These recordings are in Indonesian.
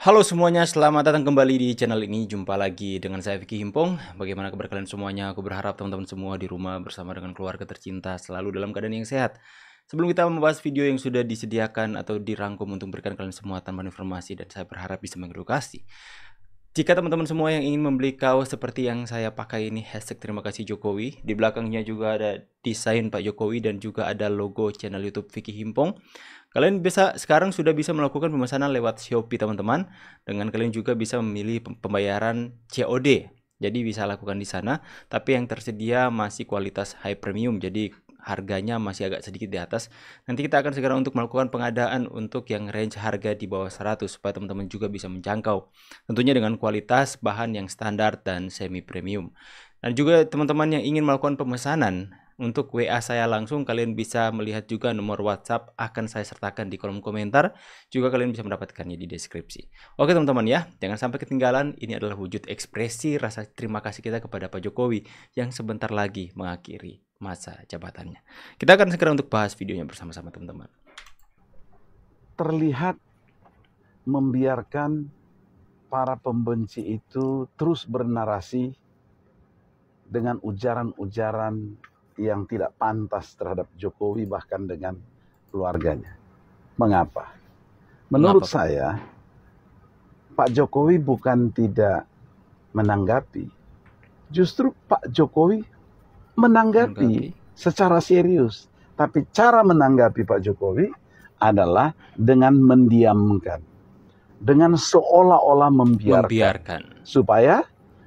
Halo semuanya, selamat datang kembali di channel ini. Jumpa lagi dengan saya Vicky Himpong. Bagaimana kabar kalian semuanya? Aku berharap teman-teman semua di rumah bersama dengan keluarga tercinta selalu dalam keadaan yang sehat. Sebelum kita membahas video yang sudah disediakan atau dirangkum untuk memberikan kalian semua tambahan informasi dan saya berharap bisa mengedukasi. Jika teman-teman semua yang ingin membeli kaos seperti yang saya pakai ini, hashtag terima kasih Jokowi. Di belakangnya juga ada desain Pak Jokowi dan juga ada logo channel YouTube Vicky Himpong. Kalian sekarang sudah bisa melakukan pemesanan lewat Shopee teman-teman. Dengan kalian juga bisa memilih pembayaran COD. Jadi bisa lakukan di sana, tapi yang tersedia masih kualitas high premium. Jadi harganya masih agak sedikit di atas. Nanti kita akan segera untuk melakukan pengadaan untuk yang range harga di bawah 100 supaya teman-teman juga bisa menjangkau. Tentunya dengan kualitas bahan yang standar dan semi premium. Dan juga teman-teman yang ingin melakukan pemesanan untuk WA saya langsung, kalian bisa melihat juga nomor WhatsApp akan saya sertakan di kolom komentar. Juga kalian bisa mendapatkannya di deskripsi. Oke teman-teman ya, jangan sampai ketinggalan. Ini adalah wujud ekspresi rasa terima kasih kita kepada Pak Jokowi yang sebentar lagi mengakhiri masa jabatannya. Kita akan segera untuk bahas videonya bersama-sama teman-teman. Terlihat membiarkan para pembenci itu terus bernarasi dengan ujaran-ujaran yang tidak pantas terhadap Jokowi bahkan dengan keluarganya. Mengapa? Menurut saya, Pak Jokowi bukan tidak menanggapi. Justru Pak Jokowi menanggapi secara serius. Tapi cara menanggapi Pak Jokowi adalah dengan mendiamkan. Dengan seolah-olah membiarkan. Supaya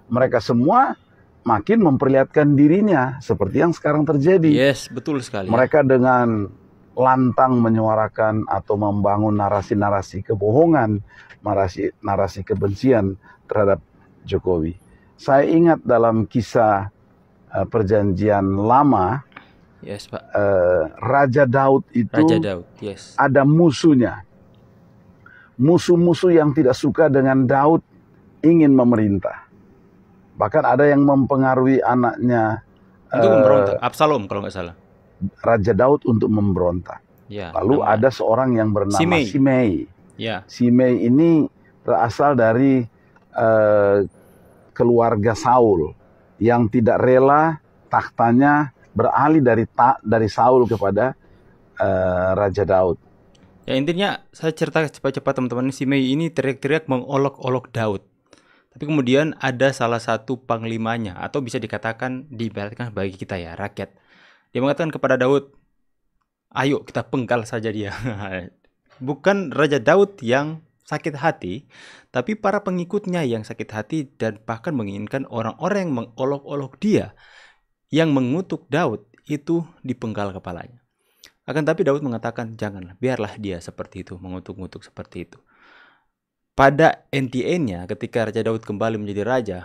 mereka semua makin memperlihatkan dirinya seperti yang sekarang terjadi. Yes, betul sekali. Mereka dengan lantang menyuarakan atau membangun narasi-narasi kebohongan, narasi kebencian terhadap Jokowi. Saya ingat dalam kisah perjanjian lama, yes, Pak. Raja Daud itu yes, ada musuhnya. Musuh-musuh yang tidak suka dengan Daud ingin memerintah. Bahkan ada yang mempengaruhi anaknya untuk memberontak, Absalom kalau nggak salah. Raja Daud untuk memberontak. Ya, lalu ada seorang yang bernama Simei. Ya. Simei ini berasal dari keluarga Saul yang tidak rela tahtanya beralih dari Saul kepada Raja Daud. Ya intinya saya cerita cepat-cepat teman-teman. Simei ini teriak-teriak mengolok-olok Daud. Tapi kemudian ada salah satu panglimanya atau bisa dikatakan diibaratkan bagi kita ya rakyat. Dia mengatakan kepada Daud, ayo kita penggal saja dia. Bukan Raja Daud yang sakit hati, tapi para pengikutnya yang sakit hati dan bahkan menginginkan orang-orang yang mengolok-olok dia, yang mengutuk Daud itu dipenggal kepalanya. Akan tapi Daud mengatakan janganlah, biarlah dia seperti itu, mengutuk-ngutuk seperti itu. Pada NTN-nya ketika Raja Daud kembali menjadi raja,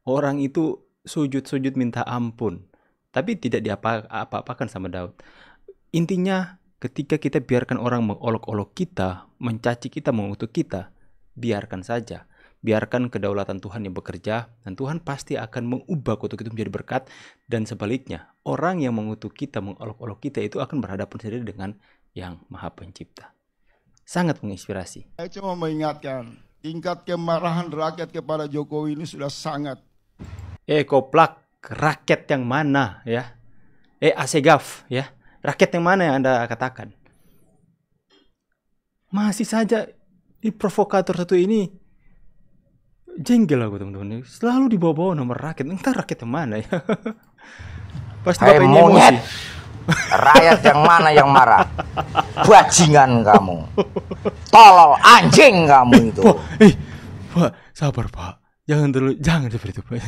orang itu sujud-sujud minta ampun. Tapi tidak diapa-apakan sama Daud. Intinya ketika kita biarkan orang mengolok-olok kita, mencaci kita, mengutuk kita, biarkan saja. Biarkan kedaulatan Tuhan yang bekerja dan Tuhan pasti akan mengubah kutuk itu menjadi berkat. Dan sebaliknya, orang yang mengutuk kita, mengolok-olok kita itu akan berhadapan sendiri dengan yang Maha Pencipta. Sangat menginspirasi. Saya cuma mengingatkan, tingkat kemarahan rakyat kepada Jokowi ini sudah sangat. Koplak, rakyat yang mana ya? Asegaf ya. Rakyat yang mana yang Anda katakan? Masih saja di provokator satu ini jengkel aku teman-teman. Selalu dibawa-bawa nomor rakyat. Entah rakyat yang mana ya. Pasti bapak ini emosi. Rakyat yang mana yang marah? Bajingan kamu, tolol, anjing kamu itu. Pak, sabar Pak, jangan seperti itu Pak.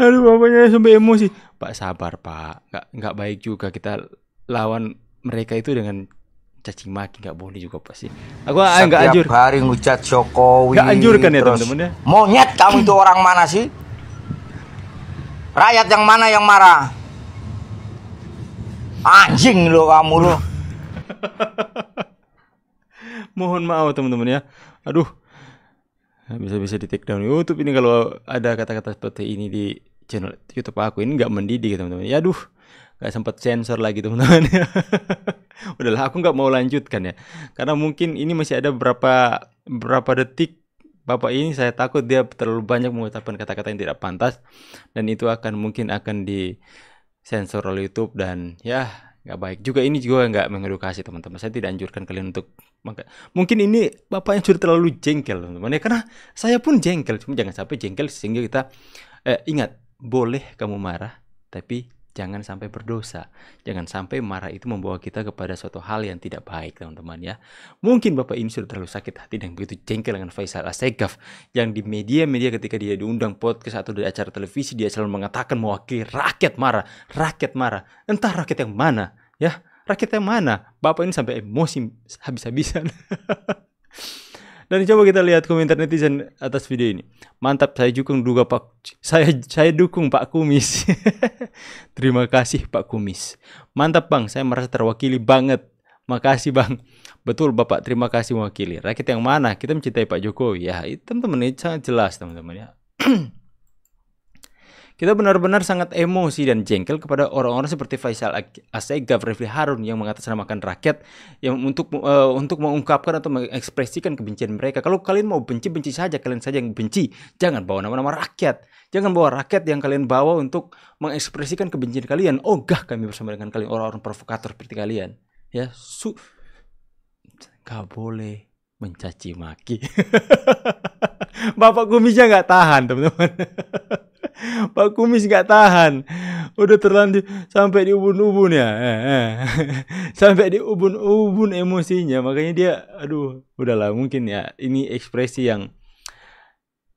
Aduh, bapaknya sampai emosi. Pak sabar Pak, nggak baik juga kita lawan mereka itu dengan caci maki, nggak boleh juga pasti. Aku nggak anjur. Setiap hari ngucat Jokowi. Nggak anjurkan ya teman-teman ya. Monyet kamu itu orang mana sih? Rakyat yang mana yang marah? Anjing lo kamu lo. Mohon maaf teman-teman ya. Aduh, bisa di take down YouTube ini kalau ada kata-kata seperti ini di channel YouTube aku. Ini nggak mendidik teman-teman. Ya aduh, nggak sempat sensor lagi teman-teman. Udahlah, aku nggak mau lanjutkan ya, karena mungkin ini masih ada berapa detik. Bapak ini saya takut dia terlalu banyak mengucapkan kata-kata yang tidak pantas, dan itu mungkin akan disensor oleh YouTube, dan ya nggak baik juga. Ini juga nggak mengedukasi teman-teman. Saya tidak anjurkan kalian untuk mungkin ini bapaknya sudah terlalu jengkel teman-teman ya, karena saya pun jengkel. Cuma jangan sampai jengkel sehingga kita ingat, boleh kamu marah, tapi jangan sampai berdosa. Jangan sampai marah itu membawa kita kepada suatu hal yang tidak baik teman-teman ya. Mungkin bapak ini sudah terlalu sakit hati dan begitu jengkel dengan Faisal Assegaf, yang di media-media ketika dia diundang podcast atau di acara televisi, dia selalu mengatakan mewakili rakyat marah. Rakyat marah, entah rakyat yang mana ya. Rakyat yang mana? Bapak ini sampai emosi habis-habisan. Dan coba kita lihat komentar netizen atas video ini. Mantap, saya dukung Pak Kumis. Terima kasih Pak Kumis. Mantap Bang, saya merasa terwakili banget. Makasih Bang. Betul Bapak, terima kasih mewakili. Rakyat yang mana? Kita mencintai Pak Jokowi. Ya, itu teman-teman, ini sangat jelas teman-teman ya. Kita benar-benar sangat emosi dan jengkel kepada orang-orang seperti Faisal Assegaf, Refli Harun yang mengatasnamakan rakyat yang untuk mengungkapkan atau mengekspresikan kebencian mereka. Kalau kalian mau benci saja, kalian saja yang benci. Jangan bawa nama-nama rakyat. Jangan bawa rakyat yang kalian bawa untuk mengekspresikan kebencian kalian. Ogah kami bersama dengan kalian, orang-orang provokator seperti kalian. Ya, gak boleh mencaci maki. Bapak Kumisnya nggak tahan teman-teman. Pak Kumis nggak tahan, udah terlanjur sampai di ubun-ubun ya, sampai di ubun-ubun emosinya, makanya dia, aduh, udahlah, mungkin ya ini ekspresi yang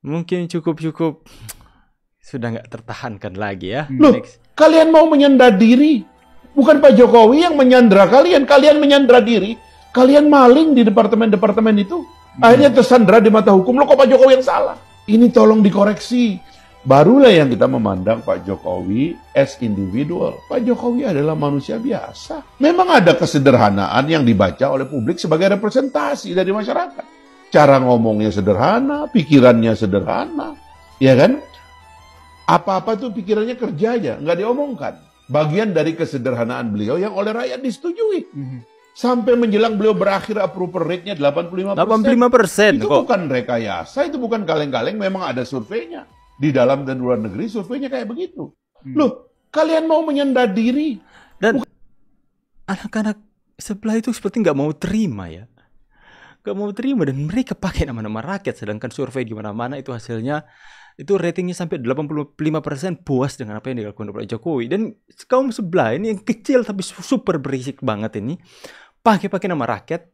mungkin cukup sudah nggak tertahankan lagi ya. Loh, kalian mau menyandra diri, bukan Pak Jokowi yang menyandra kalian, kalian menyandra diri, kalian maling di departemen-departemen itu, akhirnya tersandra di mata hukum. Loh, kok Pak Jokowi yang salah? Ini tolong dikoreksi. Barulah yang kita memandang Pak Jokowi as individual. Pak Jokowi adalah manusia biasa. Memang ada kesederhanaan yang dibaca oleh publik sebagai representasi dari masyarakat. Cara ngomongnya sederhana, pikirannya sederhana. Ya kan? Apa-apa tuh pikirannya kerja aja, nggak diomongkan. Bagian dari kesederhanaan beliau yang oleh rakyat disetujui. Sampai menjelang beliau berakhir approval rate-nya 85%. 85%. Itu bukan rekayasa, itu bukan kaleng-kaleng, memang ada surveinya. Di dalam dan luar negeri surveinya kayak begitu. Loh, kalian mau menyandra diri. Dan anak-anak sebelah itu seperti nggak mau terima ya. Nggak mau terima, dan mereka pakai nama-nama rakyat. Sedangkan survei di mana-mana itu hasilnya, itu ratingnya sampai 85% puas dengan apa yang dilakukan oleh Jokowi. Dan kaum sebelah ini yang kecil tapi super berisik banget ini, pakai nama rakyat,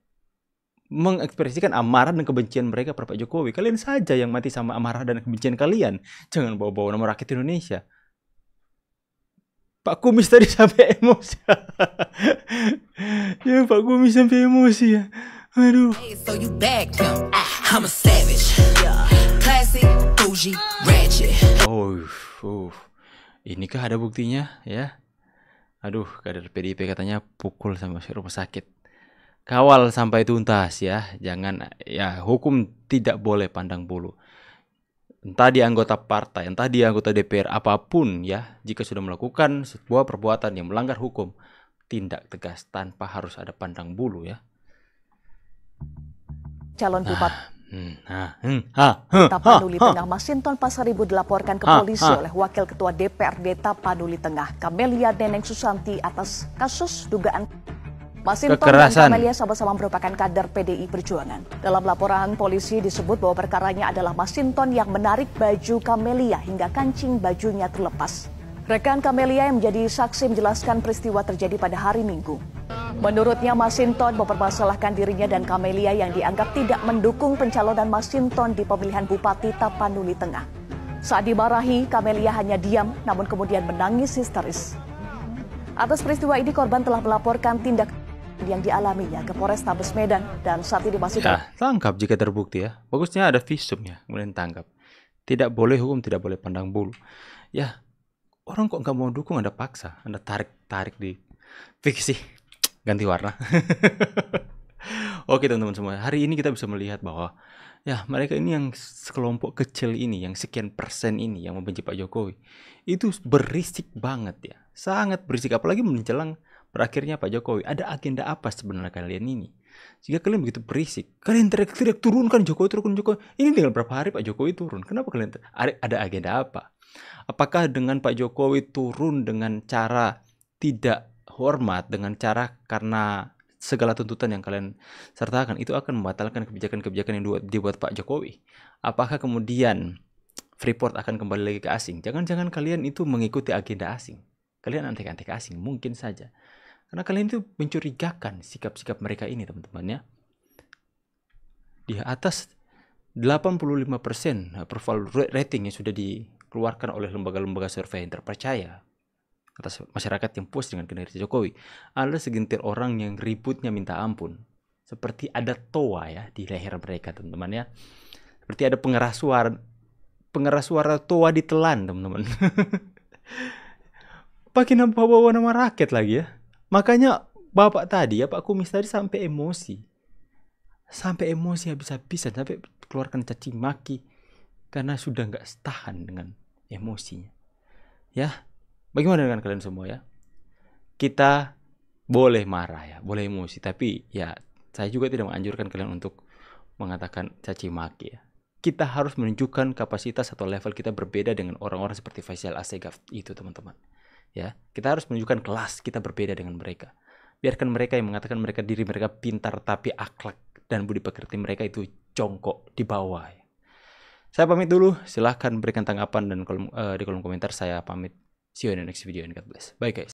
mengekspresikan amarah dan kebencian mereka pada Pak Jokowi. Kalian saja yang mati sama amarah dan kebencian kalian. Jangan bawa-bawa nama rakyat Indonesia. Pak Kumis tadi sampai emosi. Ya, Pak Kumis sampai emosi ya. Aduh. So you back, I'm a savage. Classic, bougie, ratchet. Inikah ada buktinya ya? Aduh, kader PDIP katanya pukul sama rumah sakit. Kawal sampai tuntas ya. Jangan ya, hukum tidak boleh pandang bulu. Entah dia anggota partai, entah dia anggota DPR, apapun ya, jika sudah melakukan sebuah perbuatan yang melanggar hukum, tindak tegas tanpa harus ada pandang bulu ya. Calon bupati Tapanuli Tengah Masinton Pasaribu dilaporkan ke polisi oleh Wakil Ketua DPRD Tapanuli Tengah, Kamelia Neneng Susanti, atas kasus dugaan Masinton kekerasan. Dan Kamelia sama-sama merupakan kader PDI Perjuangan. Dalam laporan polisi disebut bahwa perkaranya adalah Masinton yang menarik baju Kamelia hingga kancing bajunya terlepas. Rekan Kamelia yang menjadi saksi menjelaskan peristiwa terjadi pada hari Minggu. Menurutnya, Masinton mempermasalahkan dirinya dan Kamelia yang dianggap tidak mendukung pencalonan Masinton di pemilihan Bupati Tapanuli Tengah. Saat dimarahi, Kamelia hanya diam namun kemudian menangis histeris. Atas peristiwa ini, korban telah melaporkan tindak yang dialaminya ke Polrestabes Medan dan saat ini masih tangkap jika terbukti ya. Bagusnya ada visum ya, kemudian tangkap. Tidak boleh hukum, tidak boleh pandang bulu. Ya, orang kok nggak mau dukung, Anda paksa, Anda tarik di fiksi, ganti warna. Oke teman-teman semua, hari ini kita bisa melihat bahwa ya mereka ini yang sekelompok kecil ini, yang sekian persen ini yang membenci Pak Jokowi, itu berisik banget ya, sangat berisik. Apalagi menjelang berakhirnya Pak Jokowi, ada agenda apa sebenarnya kalian ini? Jika kalian begitu berisik, kalian teriak-teriak turunkan Jokowi, turunkan Jokowi. Ini tinggal berapa hari Pak Jokowi turun? Kenapa kalian ada agenda apa? Apakah dengan Pak Jokowi turun dengan cara tidak hormat, dengan cara karena segala tuntutan yang kalian sertakan itu akan membatalkan kebijakan-kebijakan yang dibuat Pak Jokowi? Apakah kemudian Freeport akan kembali lagi ke asing? Jangan-jangan kalian itu mengikuti agenda asing. Kalian antek-antek asing, mungkin saja. Karena kalian itu mencurigakan sikap-sikap mereka ini, teman-teman ya. Di atas 85% approval rating yang sudah dikeluarkan oleh lembaga-lembaga survei yang terpercaya atas masyarakat yang puas dengan kinerja Jokowi, ada segelintir orang yang ributnya minta ampun. Seperti ada toa ya di leher mereka, teman-teman ya. Seperti ada pengeras suara toa ditelan, teman-teman. Pakai bawa nama rakyat lagi ya. Makanya Bapak tadi ya, Pak Kumis tadi sampai emosi. Sampai emosi habis-habisan, sampai keluarkan caci maki karena sudah nggak tahan dengan emosinya. Ya. Bagaimana dengan kalian semua ya? Kita boleh marah ya, boleh emosi, tapi ya saya juga tidak menganjurkan kalian untuk mengatakan caci maki ya. Kita harus menunjukkan kapasitas atau level kita berbeda dengan orang-orang seperti Faisal Assegaf itu, teman-teman. Ya, kita harus menunjukkan kelas kita berbeda dengan mereka. Biarkan mereka yang mengatakan diri mereka pintar, tapi akhlak dan budi pekerti mereka itu jongkok di bawah. Ya. Saya pamit dulu. Silahkan berikan tanggapan dan di kolom komentar. Saya pamit. See you in the next video and God bless. Bye guys.